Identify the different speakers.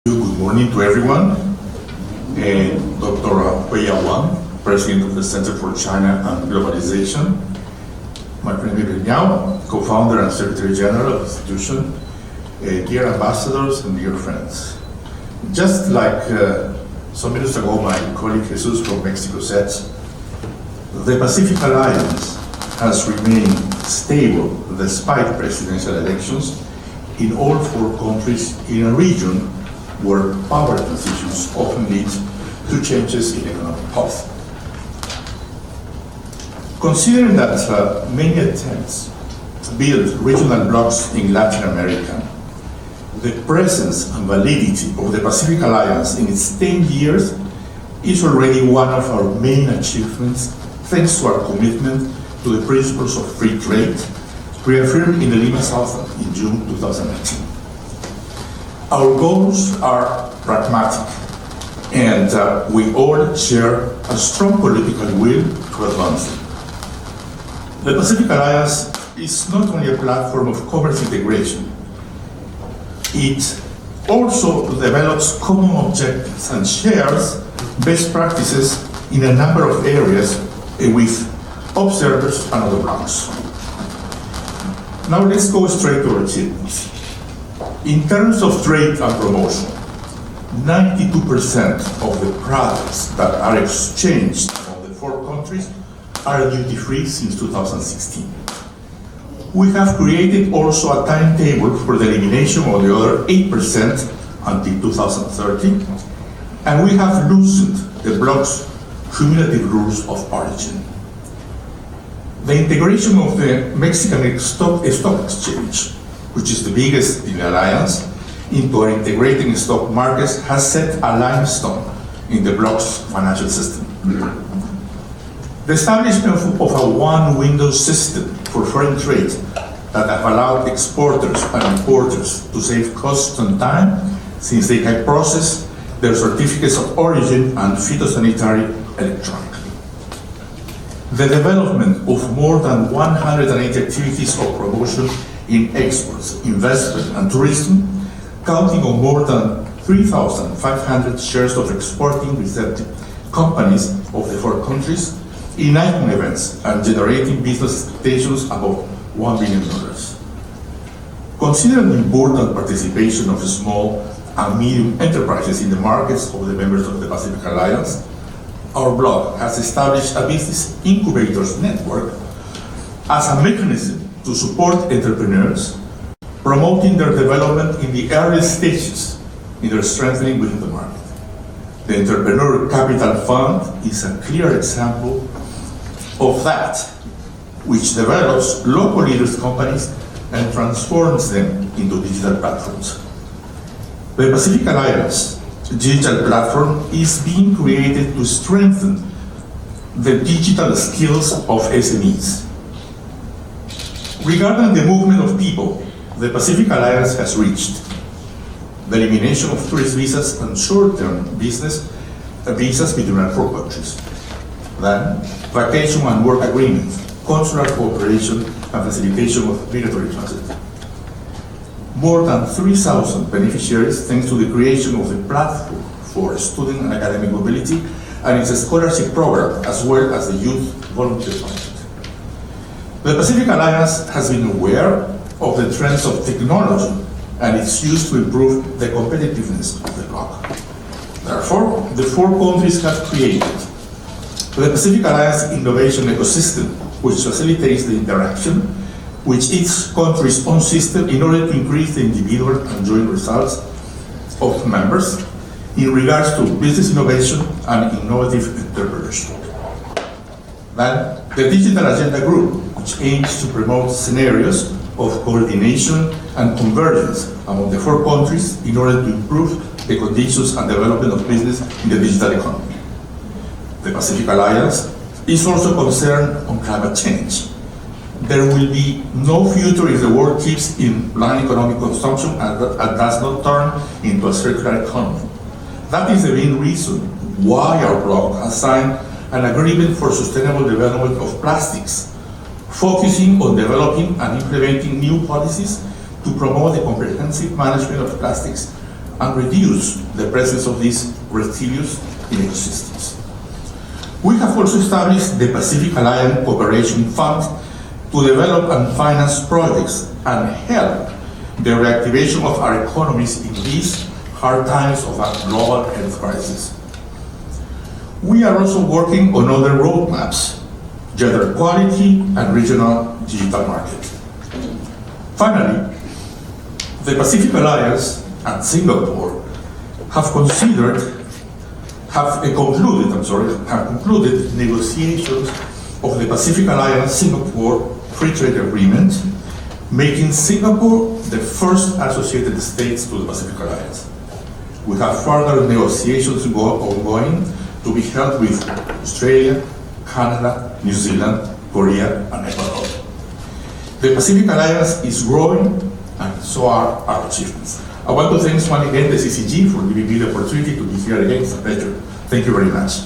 Speaker 1: Good morning to everyone. Dr. Huiya Wang, President of the Center for China and Globalization. My friend Peruvian co-founder and Secretary General of the institution. Dear ambassadors and dear friends. Just like some minutes ago my colleague Jesus from Mexico said, the Pacific Alliance has remained stable despite presidential elections in all four countries in a region where power transitions often lead to changes in economic policy. Considering that many attempts to build regional blocs in Latin America, the presence and validity of the Pacific Alliance in its 10 years is already one of our main achievements thanks to our commitment to the principles of free trade, reaffirmed in the Lima Summit in June 2019. Our goals are pragmatic, and we all share a strong political will to advance them. The Pacific Alliance is not only a platform of commerce integration, it also develops common objectives and shares best practices in a number of areas with observers and other blocs. Now let's go straight to our achievements. In terms of trade and promotion, 92% of the products that are exchanged among the four countries are duty-free since 2016. We have created also a timetable for the elimination of the other 8% until 2030, and we have loosened the bloc's cumulative rules of origin. The integration of the Mexican stock exchange, which is the biggest in the alliance, into our integrating stock markets has set a limestone in the bloc's financial system. The establishment of a one-window system for foreign trade that have allowed exporters and importers to save costs and time since they can process their certificates of origin and phytosanitary electronically. The development of more than 180 activities of promotion in exports, investment, and tourism, counting on more than 3,500 shares of exporting receptive companies of the four countries, in icon events and generating business expectations above $1 billion. Considering the important participation of small and medium enterprises in the markets of the members of the Pacific Alliance, our bloc has established a business incubators network as a mechanism to support entrepreneurs, promoting their development in the early stages in their strengthening within the market. The Entrepreneur Capital Fund is a clear example of that, which develops local leaders' companies and transforms them into digital platforms. The Pacific Alliance digital platform is being created to strengthen the digital skills of SMEs. Regarding the movement of people, the Pacific Alliance has reached the elimination of tourist visas and short-term business visas between our four countries. Then, vacation and work agreements, consular cooperation, and facilitation of migratory transit. More than 3,000 beneficiaries thanks to the creation of the platform for student and academic mobility and its scholarship program, as well as the youth volunteer fund. The Pacific Alliance has been aware of the trends of technology and its use to improve the competitiveness of the bloc. Therefore, the four countries have created the Pacific Alliance Innovation Ecosystem, which facilitates the interaction with each country's own system in order to increase the individual and joint results of members in regards to business innovation and innovative entrepreneurship. Then, the Digital Agenda Group, which aims to promote scenarios of coordination and convergence among the four countries in order to improve the conditions and development of business in the digital economy. The Pacific Alliance is also concerned on climate change. There will be no future if the world keeps in blind economic consumption and does not turn into a circular economy. That is the main reason why our bloc has signed an agreement for sustainable development of plastics, focusing on developing and implementing new policies to promote the comprehensive management of plastics and reduce the presence of these reptilians in ecosystems. We have also established the Pacific Alliance Cooperation Fund to develop and finance projects and help the reactivation of our economies in these hard times of a global health crisis. We are also working on other roadmaps, gender equality and regional digital market. Finally, the Pacific Alliance and Singapore have concluded negotiations of the Pacific Alliance Singapore Free Trade Agreement, making Singapore the first associated states to the Pacific Alliance. We have further negotiations ongoing to be held with Australia, Canada, New Zealand, Korea, and Ecuador. The Pacific Alliance is growing, and so are our achievements. I want to thank once again the CCG for giving me the opportunity to be here again. It's a pleasure. Thank you very much.